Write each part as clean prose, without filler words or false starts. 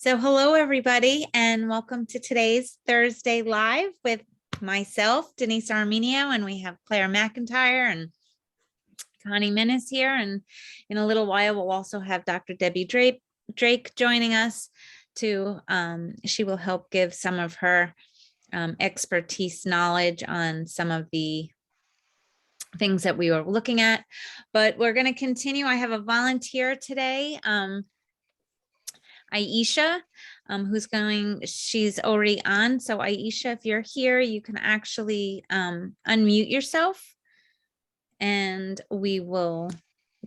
So hello, everybody, and welcome to today's Thursday Live with myself, Denise Armenio, and we have Claire McIntyre and Connie Minnis here. And in a little while, we'll also have Dr. Debbie Drake joining us to, she will help give some of her expertise knowledge on some of the things that we were looking at, but we're going to continue. I have a volunteer today, Aisha, she's already on. So Aisha, if you're here, you can actually unmute yourself and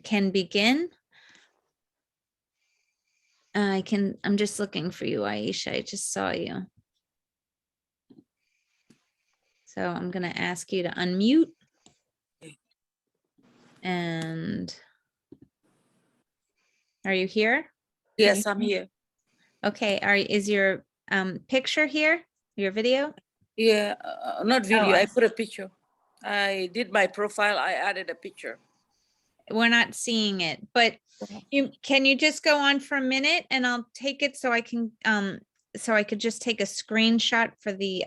can begin. I'm just looking for you, Aisha. I just saw you. So I'm going to ask you to unmute. And are you here? Yes, I'm here. Okay. Is your picture here? Your video? Yeah, not video. Oh, I put a picture. I did my profile. I added a picture. We're not seeing it, but can you just go on for a minute and I'll take it so I can so I could just take a screenshot for the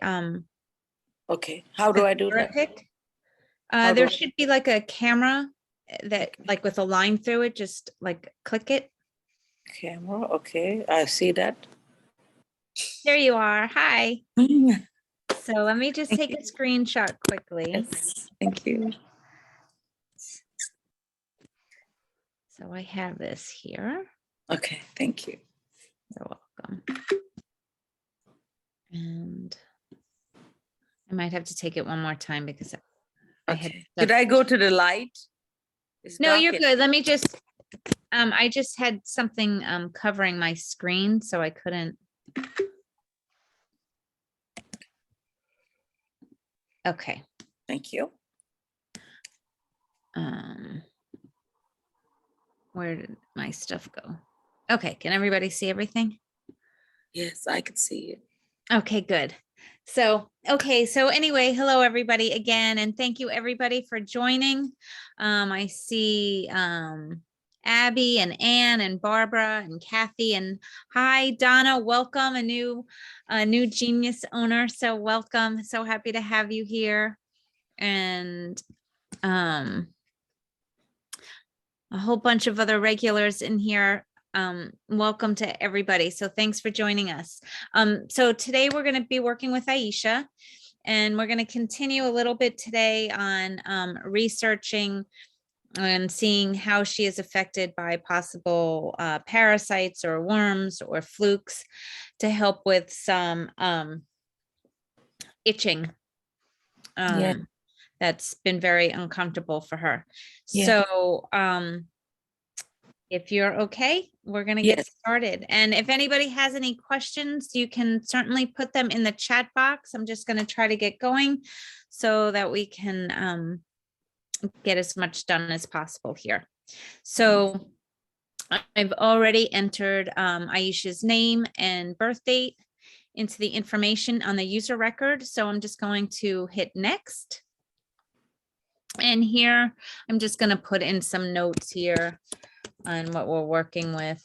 Okay. How do I do that? pic. There should be like a camera that like with a line through it, just like click it. Camera. Okay, I see that. There you are. Hi. So let me just take a screenshot quickly. Yes, thank you. So I have this here. Okay, thank you. You're welcome. And I might have to take it one more time because Did I go to the light? No, you're good. Let me just, I just had something covering my screen, so I couldn't. Okay. Thank you. Where did my stuff go? Okay, can everybody see everything? Yes, I can see it. Okay, good. So, okay, so anyway, hello everybody again, and thank you everybody for joining. I see Abby and Ann and Barbara and Kathy, and hi Donna, welcome, a new Genius owner. So welcome, so happy to have you here. And a whole bunch of other regulars in here. Welcome to everybody. So thanks for joining us. So today we're going to be working with Aisha, and we're going to continue a little bit today on researching and seeing how she is affected by possible parasites or worms or flukes to help with some itching. That's been very uncomfortable for her. Yeah. So if you're okay, we're going to get started. And if anybody has any questions, you can certainly put them in the chat box. I'm just going to try to get going so that we can get as much done as possible here. So I've already entered Aisha's name and birth date into the information on the user record. So I'm just going to hit next. And here, I'm just going to put in some notes here on what we're working with.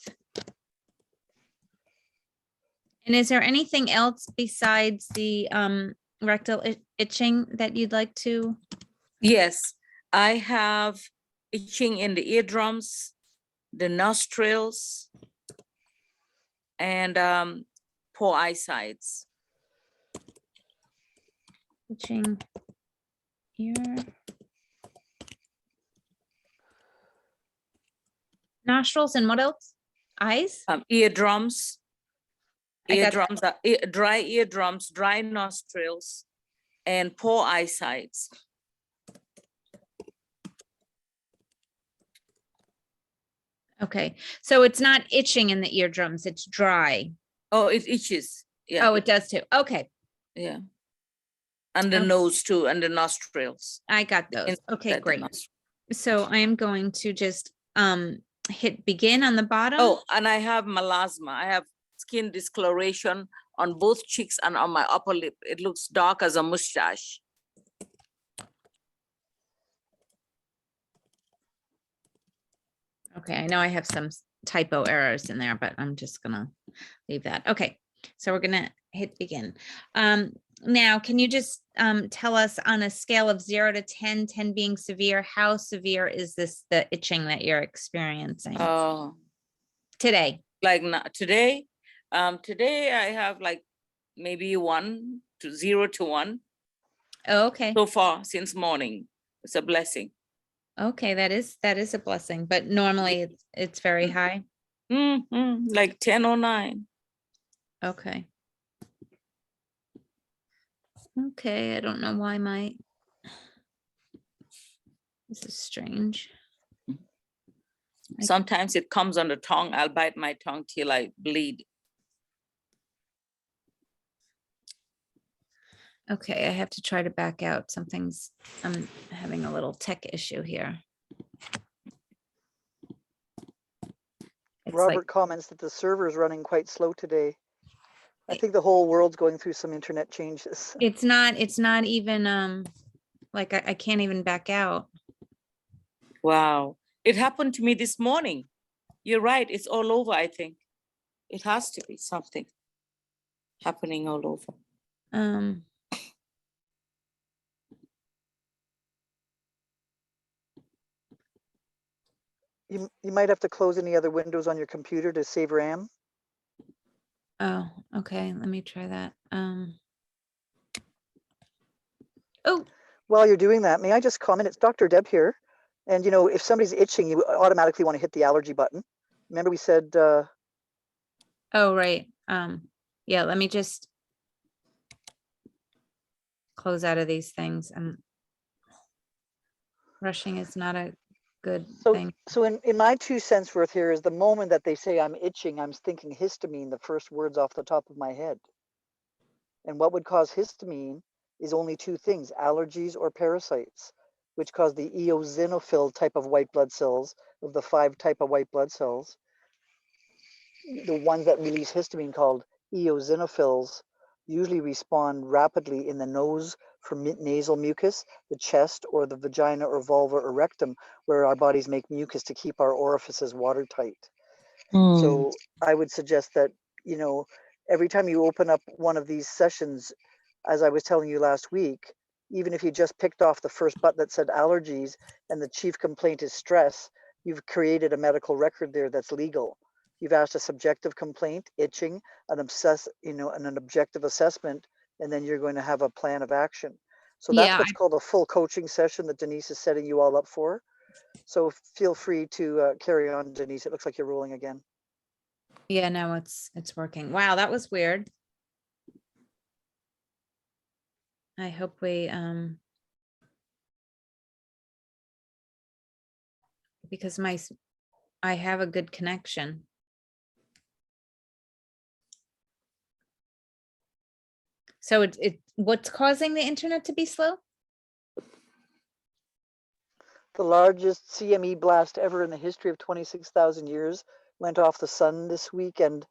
And is there anything else besides the rectal itching that you'd like to? Yes, I have itching in the eardrums, the nostrils, and poor eyesights. Itching ear. Nostrils and what else? Eyes? Eardrums. Eardrums are dry eardrums, dry nostrils, and poor eyesights. Okay, so it's not itching in the eardrums, it's dry. Oh, it itches. Yeah. Oh, it does too. Okay. Yeah. And the nose too, and the nostrils. I got those. Okay, great. So I am going to just hit begin on the bottom. Oh, and I have melasma. I have skin discoloration on both cheeks and on my upper lip. It looks dark as a mustache. Okay, I know I have some typo errors in there, but I'm just gonna leave that. Okay, so we're gonna hit begin. Now, can you just tell us on a scale of 0 to 10, 10 being severe, how severe is the itching that you're experiencing today? Like not today. Today I have like maybe 1 to 0 to 1 Oh, okay. so far since morning. It's a blessing. Okay, that is a blessing, but normally it's very high. Like 10 or 9. Okay. Okay, I don't know why this is strange. Sometimes it comes on the tongue. I'll bite my tongue till I bleed. Okay, I have to try to back out. I'm having a little tech issue here. Robert comments that the server is running quite slow today. I think the whole world's going through some internet changes. It's not even like I can't even back out. Wow. It happened to me this morning. You're right. It's all over, I think. It has to be something happening all over. You might have to close any other windows on your computer to save RAM. Oh, okay. Let me try that. Oh, While you're doing that, may I just comment? It's Dr. Deb here. And you know, if somebody's itching, you automatically want to hit the allergy button. Remember we said oh, right. Yeah, let me just close out of these things. Rushing is not a good thing. So in my 2 cents worth here is the moment that they say I'm itching, I'm thinking histamine, the first words off the top of my head. And what would cause histamine is only 2 things, allergies or parasites, which cause the eosinophil type of white blood cells of the 5 type of white blood cells. The ones that release histamine called eosinophils usually respond rapidly in the nose for nasal mucus, the chest, or the vagina or vulva or rectum, where our bodies make mucus to keep our orifices watertight. So I would suggest that, you know, every time you open up one of these sessions, as I was telling you last week, even if you just picked off the first button that said allergies and the chief complaint is stress, you've created a medical record there that's legal. You've asked a subjective complaint, itching, an objective assessment, and then you're going to have a plan of action. So that's what's called a full coaching session that Denise is setting you all up for. So feel free to carry on, Denise. It looks like you're rolling again. Yeah, no, it's working. Wow, that was weird. I hope because I have a good connection. So what's causing the internet to be slow? The largest CME blast ever in the history of 26,000 years went off the sun this week and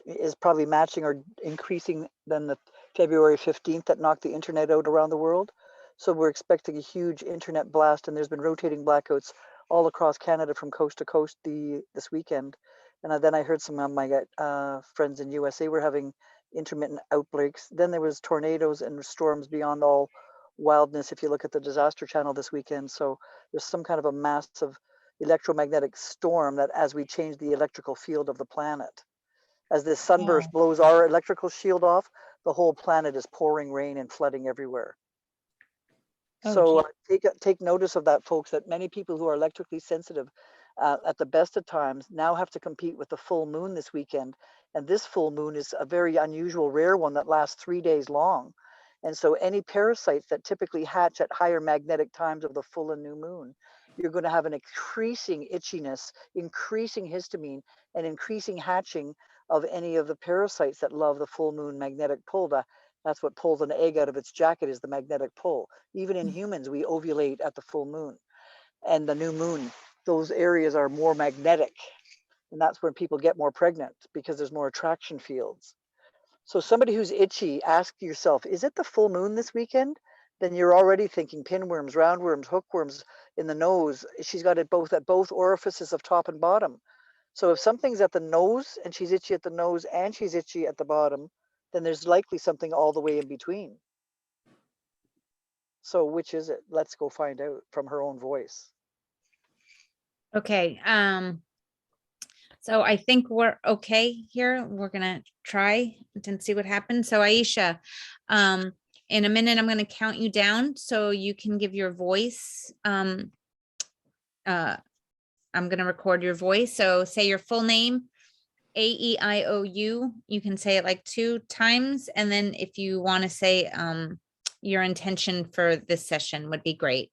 is probably matching or increasing than the February 15th that knocked the internet out around the world. So we're expecting a huge internet blast, and there's been rotating blackouts all across Canada from coast to coast this weekend. And then I heard some of my friends in USA were having intermittent outbreaks. Then there was tornadoes and storms beyond all wildness if you look at the disaster channel this weekend. So there's some kind of a massive electromagnetic storm that as we change the electrical field of the planet, as this sunburst blows our electrical shield off, the whole planet is pouring rain and flooding everywhere. So take notice of that, folks, that many people who are electrically sensitive at the best of times now have to compete with the full moon this weekend. And this full moon is a very unusual, rare one that lasts 3 days long. And so any parasites that typically hatch at higher magnetic times of the full and new moon, you're going to have an increasing itchiness, increasing histamine, and increasing hatching of any of the parasites that love the full moon magnetic pull. That's what pulls an egg out of its jacket, is the magnetic pull. Even in humans, we ovulate at the full moon and the new moon. Those areas are more magnetic. And that's when people get more pregnant, because there's more attraction fields. So somebody who's itchy, ask yourself, is it the full moon this weekend? Then you're already thinking pinworms, roundworms, hookworms in the nose. She's got it both at both orifices of top and bottom. So if something's at the nose and she's itchy at the nose and she's itchy at the bottom, then there's likely something all the way in between. So which is it? Let's go find out from her own voice. Okay. So I think we're okay here. We're gonna try and see what happens. So Aisha, in a minute, I'm gonna count you down so you can give your voice. I'm gonna record your voice. So say your full name, A-E-I-O-U. You can say it like 2 times. And then if you want to say your intention for this session would be great.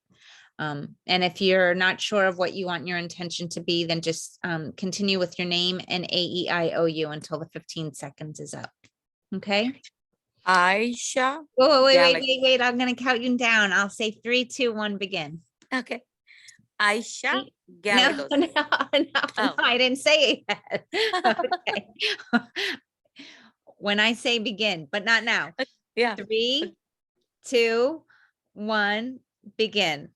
And if you're not sure of what you want your intention to be, then just continue with your name and A-E-I-O-U until the 15 seconds is up. Okay. Aisha. Whoa, wait. I'm going to count you down. I'll say 3, 2, 1, begin. Okay. Aisha No, Gallegos. no, Oh. I didn't say it yet. Okay. When I say begin, but not now. Yeah. 3, 2, 1, begin.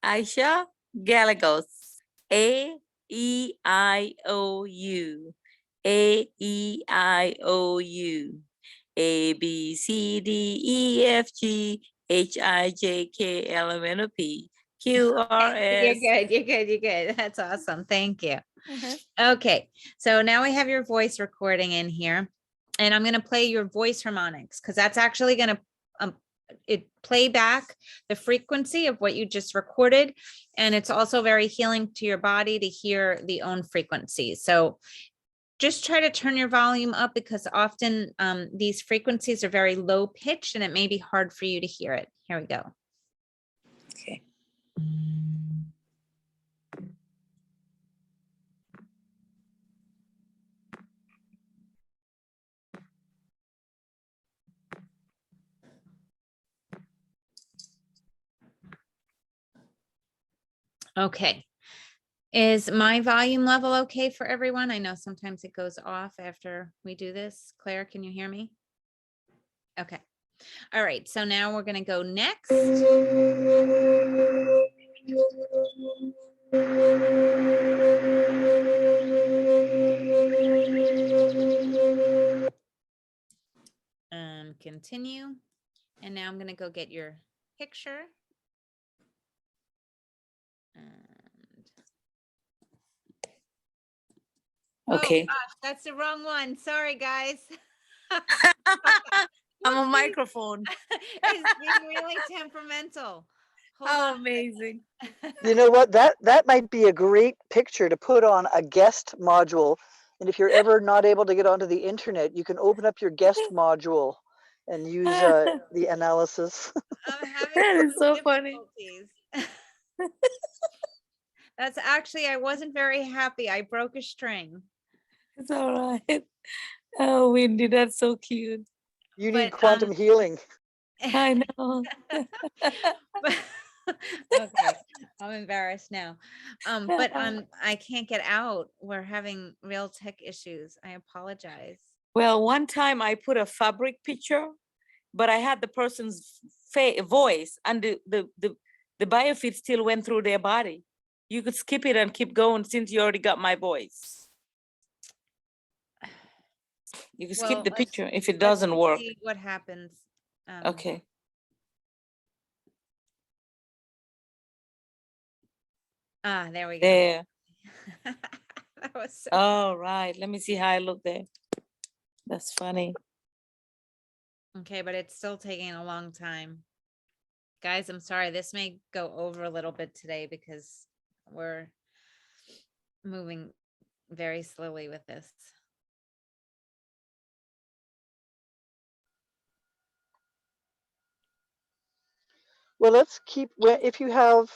Aisha Gallegos. A-E-I-O-U. A-E-I-O-U. A-B-C-D-E-F-G H-I-J-K-L-M-N-O-P Q-R-S. You're good. That's awesome. Thank you. Mhm. Okay, so now we have your voice recording in here, and I'm going to play your voice harmonics because that's actually going to play back the frequency of what you just recorded, and it's also very healing to your body to hear the own frequencies. So just try to turn your volume up because often these frequencies are very low pitched and it may be hard for you to hear it. Here we go. Okay. Okay. Is my volume level okay for everyone? I know sometimes it goes off after we do this. Claire, can you hear me? Okay. All right. So now we're going to go next. Continue. And now I'm going to go get your picture. And Okay. Oh, gosh, that's the wrong one. Sorry, guys. I'm a microphone. It's being really temperamental. Hold on. Amazing. You know what? That might be a great picture to put on a guest module. And if you're ever not able to get onto the internet, you can open up your guest module and use the analysis. I'm having That is so funny. difficulties. That's actually, I wasn't very happy. I broke a string. It's all right. Oh, Wendy, that's so cute. You need But, quantum healing. I know. Okay, I'm embarrassed now. But I can't get out. We're having real tech issues. I apologize. Well, one time I put a fabric picture, but I had the person's voice and the biofeed still went through their body. You could skip it and keep going since you already got my voice. You can skip the picture if it doesn't work. See what happens. Okay. There we go. There. That was so All right. Let me see how I look there. That's funny. okay, but it's still taking a long time. Guys, I'm sorry. This may go over a little bit today because we're moving very slowly with this. Well, let's keep, if you have,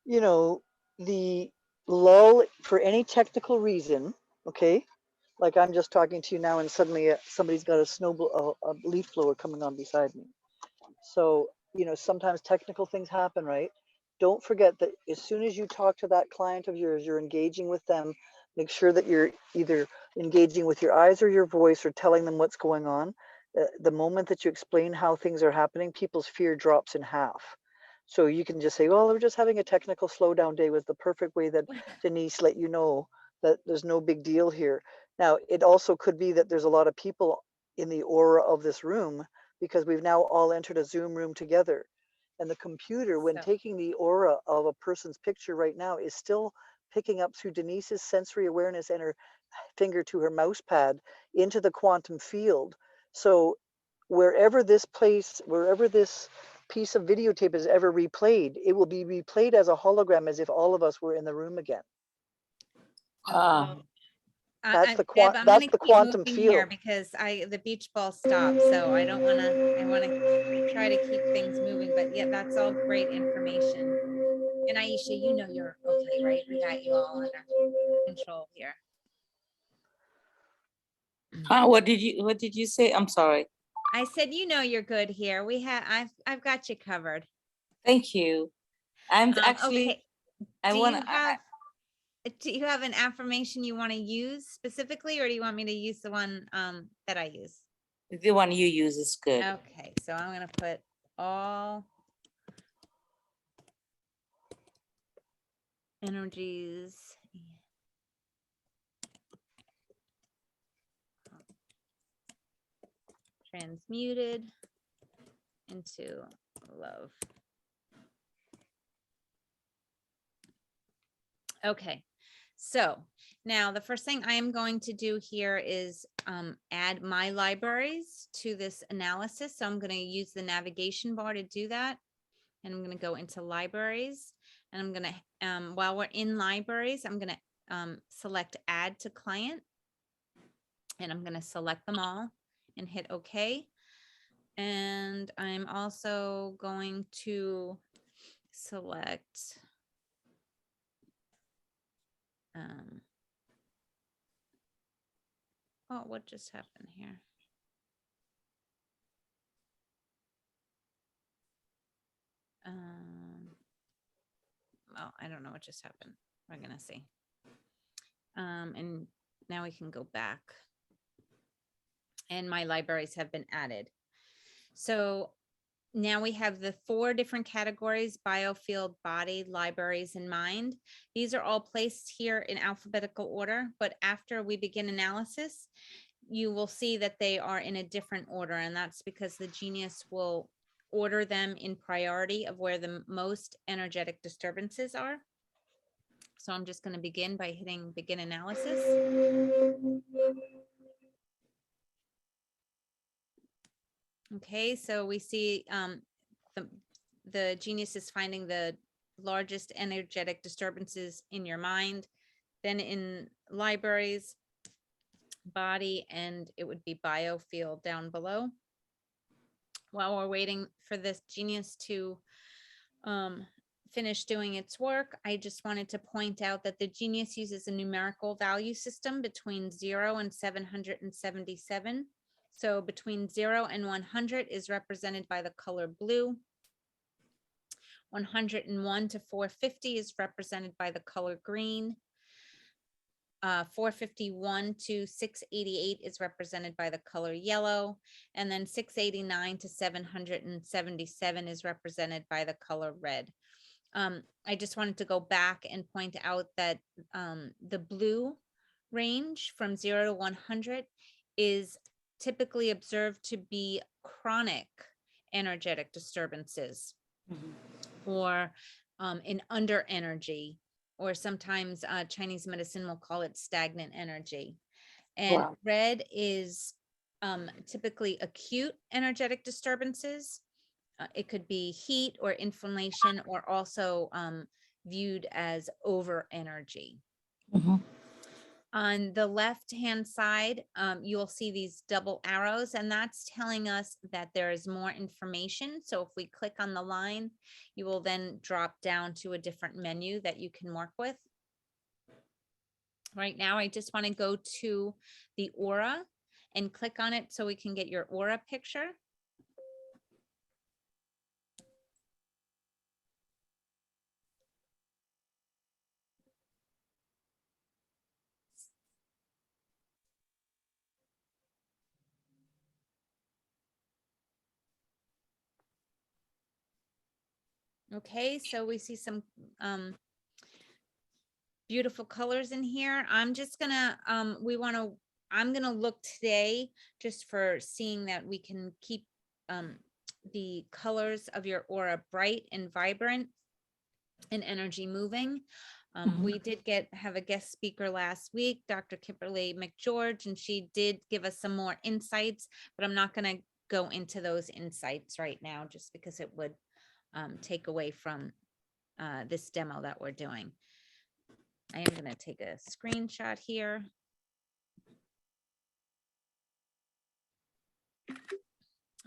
you know, the lull for any technical reason, okay? Like I'm just talking to you now and suddenly somebody's got a leaf blower coming on beside me. So, you know, sometimes technical things happen, right? Don't forget that as soon as you talk to that client of yours, you're engaging with them. Make sure that you're either engaging with your eyes or your voice or telling them what's going on. The moment that you explain how things are happening, people's fear drops in half. So you can just say, well, we're just having a technical slowdown day, was the perfect way that Denise let you know that there's no big deal here. Now, it also could be that there's a lot of people in the aura of this room because we've now all entered a Zoom room together. And the computer, when So- taking the aura of a person's picture right now, is still picking up through Denise's sensory awareness and her finger to her mouse pad into the quantum field. So wherever this piece of videotape is ever replayed, it will be replayed as a hologram, as if all of us were in the room again. Wow. That's the Deb, I'm that's gonna the keep quantum moving here field. because the beach ball stopped, so I don't wanna, I wanna try to keep things moving, but yeah, that's all great information. And Aisha, you know you're okay, right? We got you all under control here. What did you say? I'm sorry. I said, you know you're good here. I've got you covered. Thank you. I'm actually, Okay. I Do want you to, have, do you have an affirmation you want to use specifically, or do you want me to use the one that I use? the one you use is good. Okay, so I'm gonna put all energies transmuted into love. Okay, so now the first thing I am going to do here is add my libraries to this analysis. So I'm going to use the navigation bar to do that. And I'm going to go into libraries, and I'm going to, while we're in libraries, I'm going to select add to client, and I'm going to select them all and hit OK. And I'm also going to select oh, what just happened here? Well, I don't know what just happened. We're gonna see. And now we can go back. And my libraries have been added. So now we have the 4 different categories: biofield, body, libraries, and mind. These are all placed here in alphabetical order, but after we begin analysis, you will see that they are in a different order, and that's because the genius will order them in priority of where the most energetic disturbances are. So I'm just going to begin by hitting begin analysis. Okay, so we see the genius is finding the largest energetic disturbances in your mind, then in libraries, body, and it would be biofield down below. While we're waiting for this genius to finish doing its work, I just wanted to point out that the genius uses a numerical value system between 0 and 777. So between 0 and 100 is represented by the color blue. 101 to 450 is represented by the color green. 451 to 688 is represented by the color yellow, and then 689 to 777 is represented by the color red. I just wanted to go back and point out that the blue range from 0 to 100 is typically observed to be chronic energetic disturbances, or an under energy, or sometimes Chinese medicine will call it stagnant energy. And Wow. red is typically acute energetic disturbances. It could be heat or inflammation, or also viewed as over energy. On the left-hand side, you'll see these double arrows, and that's telling us that there is more information. So if we click on the line, you will then drop down to a different menu that you can work with. Right now, I just want to go to the aura and click on it so we can get your aura picture. Okay, so we see some beautiful colors in here. I'm just gonna, I'm gonna look today just for seeing that we can keep the colors of your aura bright and vibrant and energy moving. We did have a guest speaker last week, Dr. Kimberly McGeorge, and she did give us some more insights, but I'm not going to go into those insights right now just because it would take away from this demo that we're doing. I am going to take a screenshot here.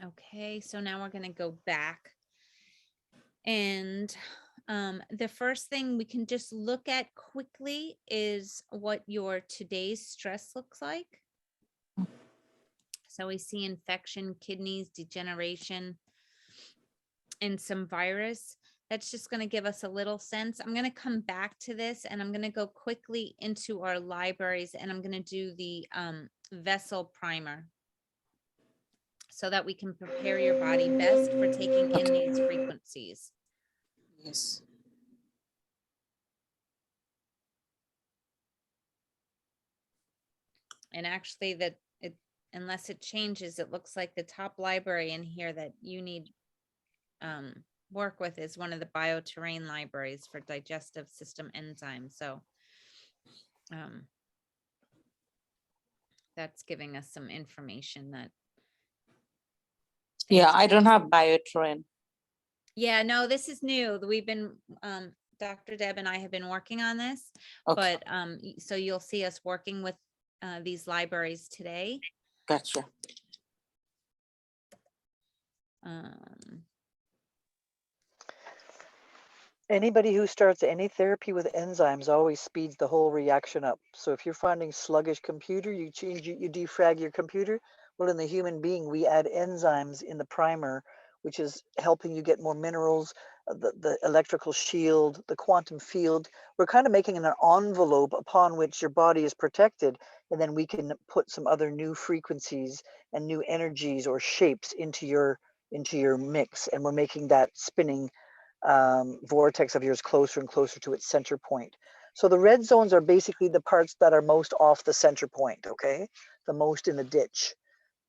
Okay, so now we're going to go back, and the first thing we can just look at quickly is what your today's stress looks like. So we see infection, kidneys, degeneration, and some virus. That's just going to give us a little sense. I'm going to come back to this, and I'm going to go quickly into our libraries, and I'm going to do the vessel primer so that we can prepare your body best for taking in these frequencies. Yes. And actually unless it changes, it looks like the top library in here that you need work with is one of the bioterrain libraries for digestive system enzymes. So that's giving us some information that. Yeah, I don't have bioterrain. Yeah, no, this is new. We've been, Dr. Deb and I have been working on this, Okay. but so you'll see us working with these libraries today. Gotcha. Anybody who starts any therapy with enzymes always speeds the whole reaction up. So if you're finding sluggish computer, you defrag your computer. Well, in the human being, we add enzymes in the primer, which is helping you get more minerals, the electrical shield, the quantum field. We're kind of making an envelope upon which your body is protected, and then we can put some other new frequencies and new energies or shapes into your mix, and we're making that spinning vortex of yours closer and closer to its center point. So the red zones are basically the parts that are most off the center point, okay? The most in the ditch.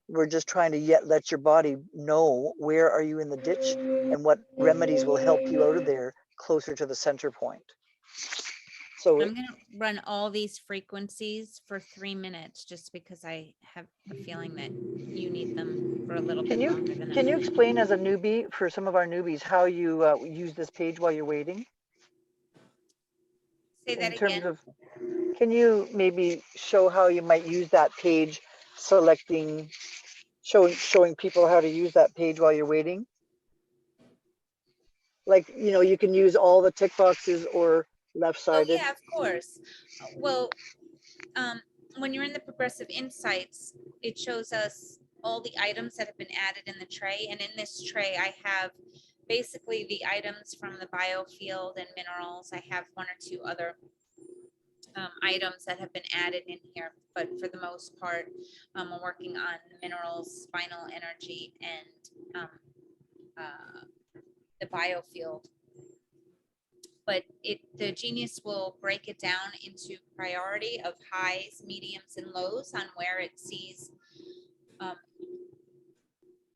We're just trying to let your body know where are you in the ditch and what remedies will help you out of there closer to the center point. So I'm going to run all these frequencies for 3 minutes just because I have a feeling that you need them for a little bit longer than can you explain as a newbie, for some of our newbies, how you use this page while you're waiting? Say that in terms again. of, can you maybe show how you might use that page, selecting, showing people how to use that page while you're waiting? Like, you can use all the tick boxes or left-sided. Oh yeah, of course. Well, when you're in the progressive insights, it shows us all the items that have been added in the tray. And in this tray, I have basically the items from the biofield and minerals. I have 1 or 2 other items that have been added in here, but for the most part, I'm working on minerals, spinal energy, and the biofield. But the Genius will break it down into priority of highs, mediums, and lows on where it sees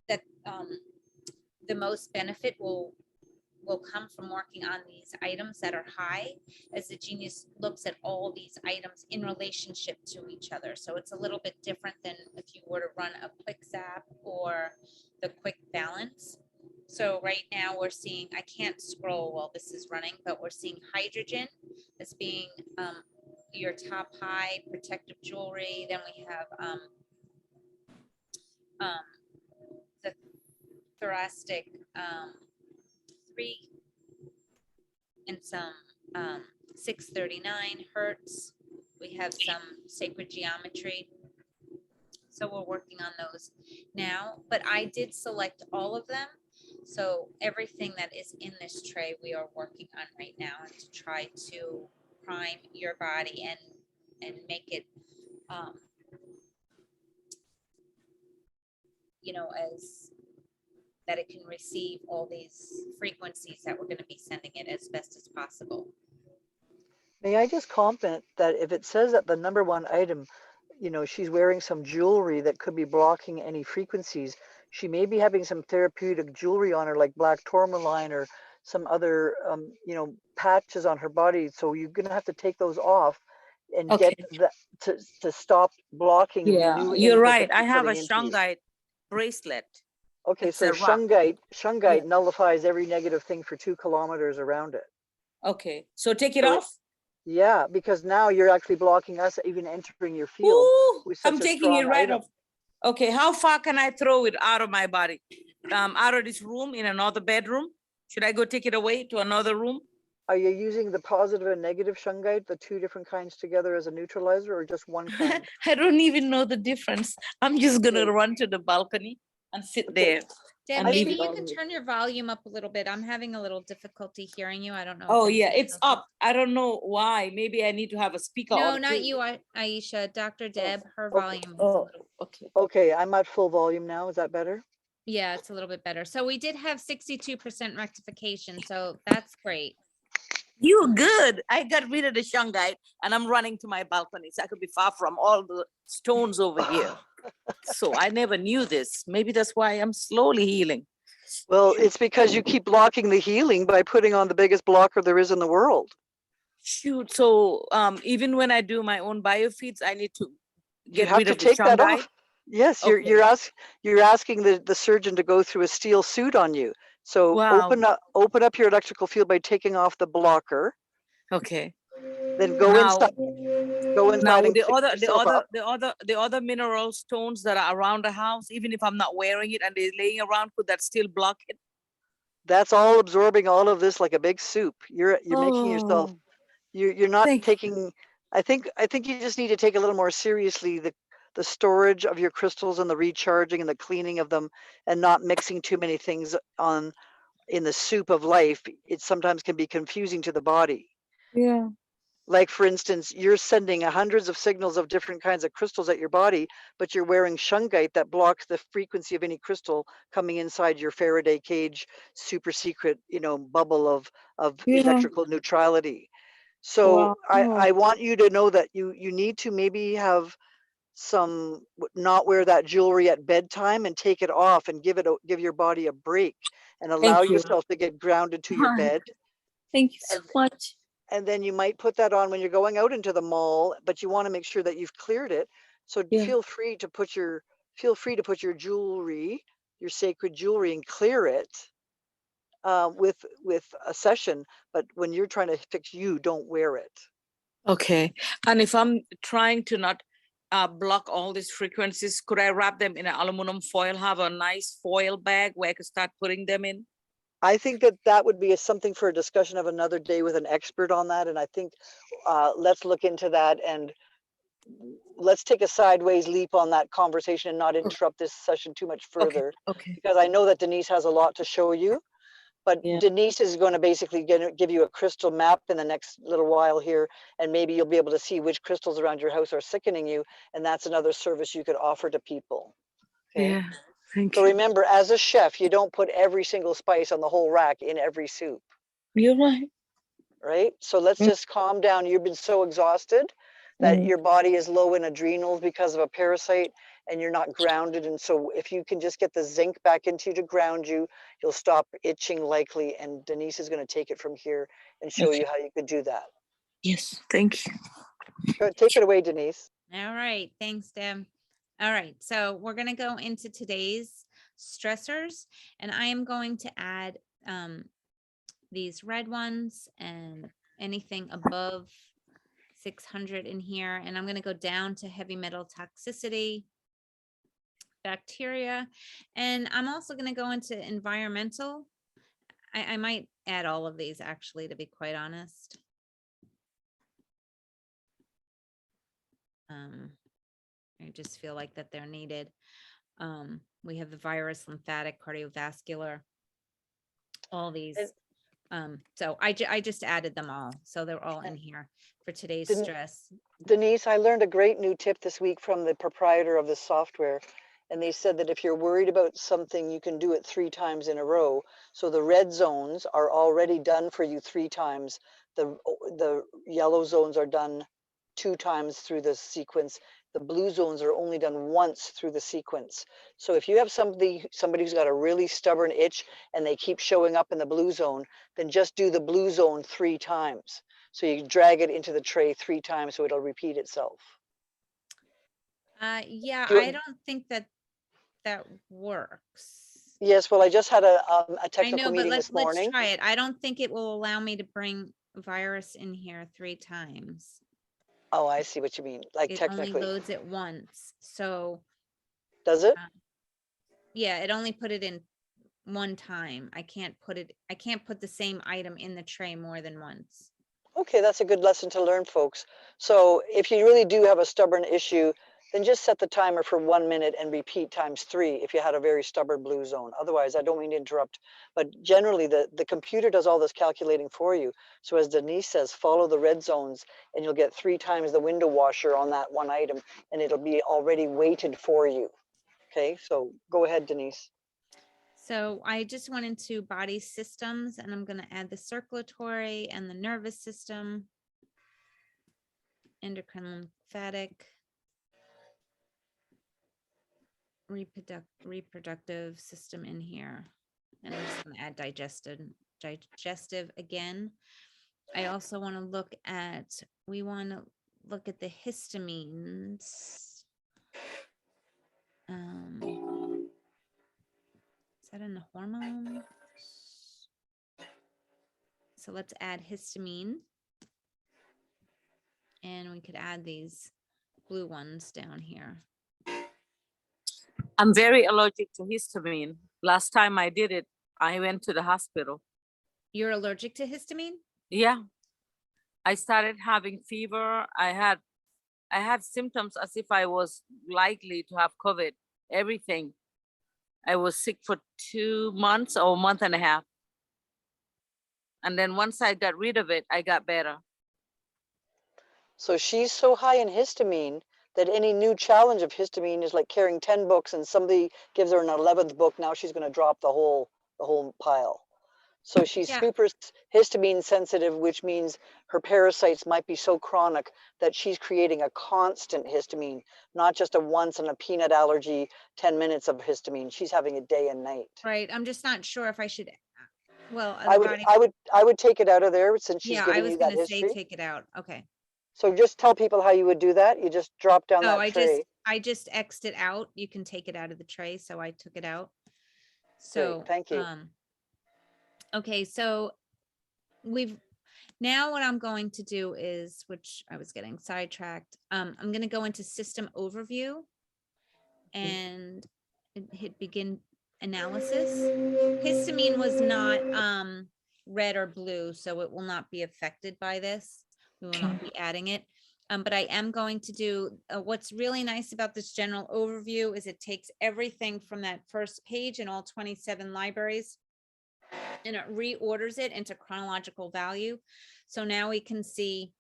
that the most benefit will come from working on these items that are high, as the Genius looks at all these items in relationship to each other. So it's a little bit different than if you were to run a quick zap or the quick balance. So right now we're seeing, I can't scroll while this is running, but we're seeing hydrogen as being your top high protective jewelry. Then we have the thoracic 3 and some 639 hertz. We have some sacred geometry. So we're working on those now, but I did select all of them. So everything that is in this tray, we are working on right now, and to try to prime your body and make it, as that it can receive all these frequencies that we're going to be sending it as best as possible. May I just comment that if it says that the number one item, you know, she's wearing some jewelry that could be blocking any frequencies, she may be having some therapeutic jewelry on her, like black tourmaline or some other, you know, patches on her body. So you're going to have to take those off and get Okay. that to stop blocking the Yeah, new you're input right. that I she's have a putting into you. shungite bracelet. Okay, It's so a rock. shungite Yeah. nullifies every negative thing for 2 kilometers around it. Okay. So take it So off. yeah, because now you're actually blocking us even entering your field Ooh, with I'm such a taking it strong right item. off. Okay. How far can I throw it out of my body? Out of this room in another bedroom? Should I go take it away to another room? Are you using the positive and negative shungite, the 2 different kinds together as a neutralizer, or just one kind? I don't even know the difference. I'm just gonna Okay. run to the balcony and sit Okay. there. Deb, And leave maybe it you all can here. turn your volume up a little bit. I'm having a little difficulty hearing you. I don't know. if Oh yeah, anybody it's else is. up. I don't know why. Maybe I need to have a speaker No, on not too. you, Aisha. Dr. Deb, her Okay. volume is a Oh, little, okay. Okay, I'm at full volume now. Is that better? yeah, it's a little bit better. So we did have 62% rectification, so that's great. You good. I got rid of the shungite and I'm running to my balcony so I could be far from all the stones over here. So I never knew this. Maybe that's why I'm slowly healing. Well, it's because you keep blocking the healing by putting on the biggest blocker there is in the world. Shoot. So even when I do my own biofeeds, I need to You get have rid to of the take that shungite. off. Yes, Okay. you're asking the surgeon to go through a steel suit on you. So Wow. open up your electrical field by taking off the blocker. Okay. Then go Now, inside and the clean other, yourself up. the other mineral stones that are around the house, even if I'm not wearing it and they're laying around, could that still block it? That's all absorbing all of this like a big soup. You're making yourself. Oh, You're not thank you. taking. I think you just need to take a little more seriously the storage of your crystals and the recharging and the cleaning of them, and not mixing too many things on in the soup of life. It sometimes can be confusing to the body. Yeah. Like for instance, you're sending hundreds of signals of different kinds of crystals at your body, but you're wearing shungite that blocks the frequency of any crystal coming inside your Faraday cage, super secret, you know, bubble of Yeah. electrical neutrality. So Wow. I want you to know that you need to maybe have some not wear that jewelry at bedtime and take it off and give your body a break and allow Thank you. yourself to get grounded to your bed. Thank you so And much. and then you might put that on when you're going out into the mall, but you want to make sure that you've cleared it. So Yeah. feel free to put your jewelry, your sacred jewelry, and clear it with a session. But when you're trying to fix you, don't wear it. Okay. And if I'm trying to not block all these frequencies, could I wrap them in an aluminum foil, have a nice foil bag where I could start putting them in? I think that would be something for a discussion of another day with an expert on that. And I think let's look into that and let's take a sideways leap on that conversation and not interrupt this session too much Okay. further, Okay. because I know that Denise has a lot to show you. But Yeah. Denise is going to basically give you a crystal map in the next little while here, and maybe you'll be able to see which crystals around your house are sickening you, and that's another service you could offer to people. Okay. Yeah. Thank So you. remember, as a chef, you don't put every single spice on the whole rack in every soup, You're right. right? So let's just calm down. You've been so exhausted that your body is low in adrenals because of a parasite and you're not grounded. And so if you can just get the zinc back into you to ground you, you'll stop itching likely. And Denise is going to take it from here and show Okay. you how you could do that. Yes. Thank you. Go, take it away, Denise. All right. Thanks, Deb. All right. So we're going to go into today's stressors, and I am going to add these red ones and anything above 600 in here. And I'm going to go down to heavy metal toxicity, bacteria, and I'm also going to go into environmental. I might add all of these actually, to be quite honest. I just feel like that they're needed. We have the virus, lymphatic, cardiovascular, all these. So I just added them all. So they're all in here for today's stress. Denise, I learned a great new tip this week from the proprietor of this software. And they said that if you're worried about something, you can do it 3 times in a row. So the red zones are already done for you 3 times. The yellow zones are done 2 times through the sequence. The blue zones are only done once through the sequence. So if you have somebody who's got a really stubborn itch and they keep showing up in the blue zone, then just do the blue zone 3 times. So you drag it into the tray 3 times so it'll repeat itself. Yeah, Do you- I don't think that works. Yes, well, I just had a I technical know, but meeting let's this morning. try it. I don't think it will allow me to bring virus in here 3 times. Oh, I see what you mean, like It only technically. loads it once. So Does it? yeah, it only put it in 1 time. I can't put the same item in the tray more than once. Okay, that's a good lesson to learn, folks. So if you really do have a stubborn issue, then just set the timer for 1 minute and repeat times 3 if you had a very stubborn blue zone. Otherwise, I don't mean to interrupt, but generally the computer does all this calculating for you. So as Denise says, follow the red zones and you'll get 3 times the window washer on that one item and it'll be already weighted for you. Okay, so go ahead, Denise. So I just went into body systems and I'm going to add the circulatory and the nervous system, endocrine lymphatic, reproductive system in here. And I'm just going to add digestive again. I also want to look at the histamines. Is that in the hormones? So let's add histamine. And we could add these blue ones down here. I'm very allergic to histamine. Last time I did it, I went to the hospital. You're allergic to histamine? Yeah. I started having fever. I had symptoms as if I was likely to have COVID, everything. I was sick for 2 months or a month and a half. And then once I got rid of it, I got better. So she's so high in histamine that any new challenge of histamine is like carrying 10 books and somebody gives her an 11th book. Now she's going to drop the whole pile. So she's Yeah. super histamine sensitive, which means her parasites might be so chronic that she's creating a constant histamine, not just a once in a peanut allergy, 10 minutes of histamine. She's having it day and night. Right. I'm just not sure if I should. Well, I would take it out of there since she's yeah, I giving was you that going to say history. take it out. Okay. So just tell people how you would do that. You just drop down Oh, that tray. I just X'd it out. You can take it out of the tray. So I took it out. Great, So, thank you. Okay. So now what I'm going to do is, which I was getting sidetracked. I'm going to go into system overview and hit begin analysis. Histamine was not red or blue, so it will not be affected by this. We will not be adding it. But I am going to do what's really nice about this general overview is it takes everything from that first page in all 27 libraries and it reorders it into chronological value. So now we can see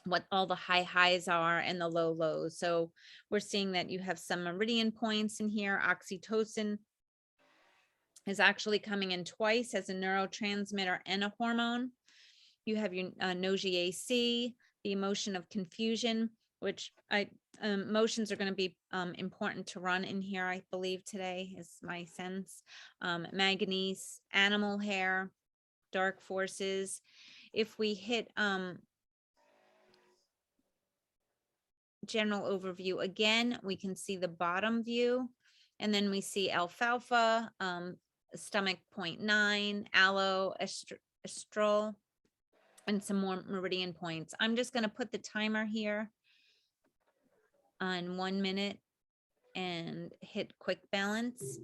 what all the high highs are and the low lows. So we're seeing that you have some meridian points in here. Oxytocin is actually coming in twice as a neurotransmitter and a hormone. You have your nausea, the emotion of confusion, which emotions are going to be important to run in here, I believe today is my sense. Manganese, animal hair, dark forces. If we hit general overview again, we can see the bottom view, and then we see alfalfa, stomach 0.9, aloe, estrol, and some more meridian points. I'm just going to put the timer here on 1 minute and hit quick balance.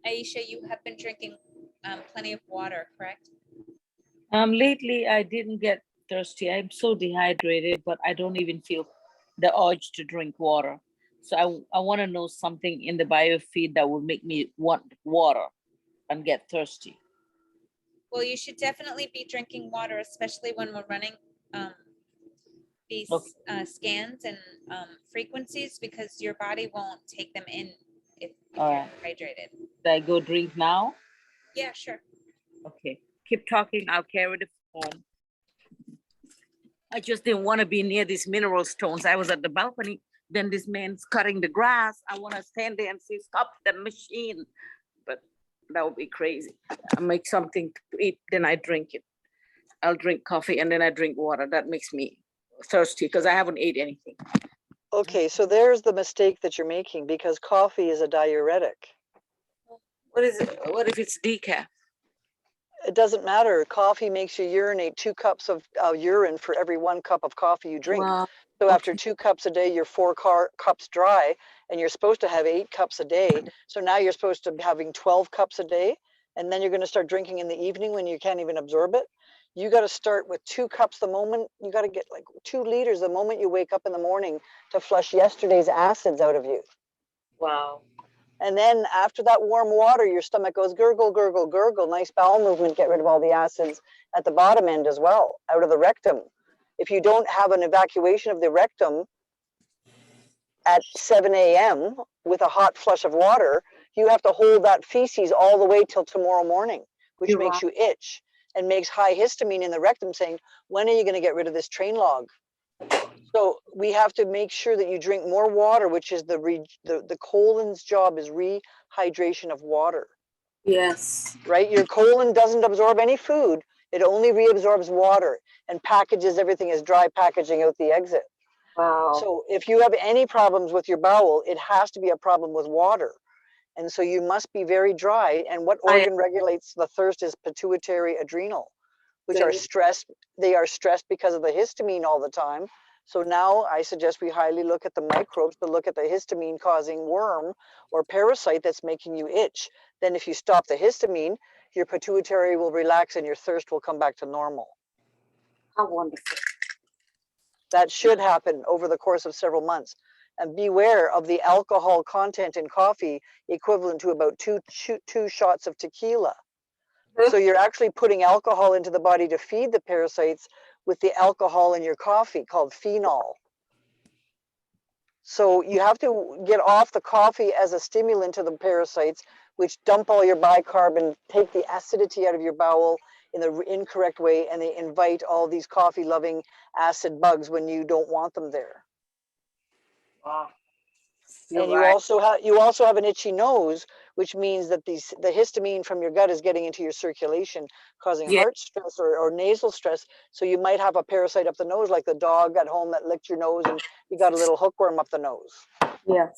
Aisha, you have been drinking plenty of water, correct? Lately, I didn't get thirsty. I'm so dehydrated, but I don't even feel the urge to drink water. So I want to know something in the biofeed that will make me want water and get thirsty. Well, you should definitely be drinking water, especially when we're running these scans and frequencies, because your body won't take them in if All you're right. hydrated. Should I go drink now? Yeah, sure. Okay. Keep talking. I'll carry the phone. I just didn't want to be near these mineral stones. I was at the balcony. Then this man's cutting the grass. I want to stand there and say, stop the machine. But that would be crazy. I make something to eat, then I drink it. I'll drink coffee and then I drink water. That makes me thirsty because I haven't ate anything. Okay, so there's the mistake that you're making, because coffee is a diuretic. What is it? What if it's decaf? It doesn't matter. Coffee makes you urinate 2 cups of urine for every 1 cup of coffee you drink. Wow. So after Okay. 2 cups a day, you're 4 cups dry, and you're supposed to have 8 cups a day. So now you're supposed to be having 12 cups a day, and then you're going to start drinking in the evening when you can't even absorb it. You got to start with 2 cups the moment. You got to get like 2 liters the moment you wake up in the morning to flush yesterday's acids out of you. Wow. And then after that warm water, your stomach goes gurgle, gurgle, gurgle. Nice bowel movement, get rid of all the acids at the bottom end as well, out of the rectum. If you don't have an evacuation of the rectum at 7 a.m. with a hot flush of water, you have to hold that feces all the way till tomorrow morning, which You're makes you itch and makes high histamine in the rectum saying, when are you going to get rid of this train log? So we have to make sure that you drink more water, which is the colon's job is rehydration of water. Yes. Right? Your colon doesn't absorb any food. It only reabsorbs water and packages everything as dry packaging out the exit. Wow. So if you have any problems with your bowel, it has to be a problem with water. And so you must be very dry. And what organ regulates the thirst is pituitary adrenal, which are stressed. They are stressed because of the histamine all the time. So now I suggest we highly look at the microbes, to look at the histamine causing worm or parasite that's making you itch. Then if you stop the histamine, your pituitary will relax and your thirst will come back to normal. How wonderful. That should happen over the course of several months. And beware of the alcohol content in coffee, equivalent to about two shots of tequila. So you're actually putting alcohol into the body to feed the parasites with the alcohol in your coffee called phenol. So you have to get off the coffee as a stimulant to the parasites, which dump all your bicarb and take the acidity out of your bowel in the incorrect way, and they invite all these coffee-loving acid bugs when you don't want them there. Wow. And you also have an itchy nose, which means that the histamine from your gut is getting into your circulation, causing heart stress or nasal stress. So you might have a parasite up the nose, like the dog at home that licked your nose and you got a little hookworm up the nose. Yeah.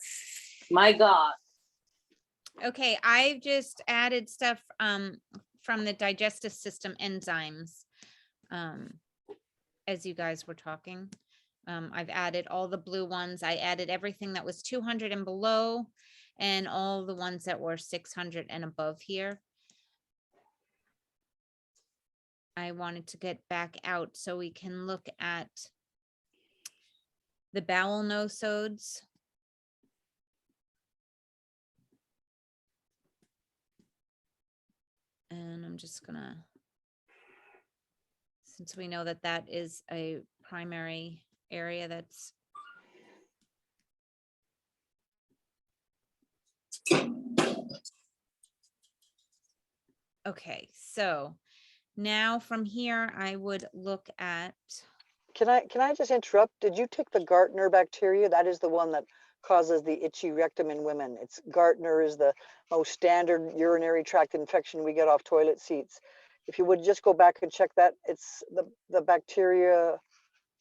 My God. Okay, I've just added stuff from the digestive system enzymes as you guys were talking. I've added all the blue ones. I added everything that was 200 and below and all the ones that were 600 and above here. I wanted to get back out so we can look at the bowel nosodes. And I'm just gonna, since we know that that is a primary area that's okay. So now from here, I would look at. Can I just interrupt? Did you take the Gartner bacteria? That is the one that causes the itchy rectum in women. It's Gartner is the most standard urinary tract infection we get off toilet seats. If you would just go back and check that, it's the bacteria.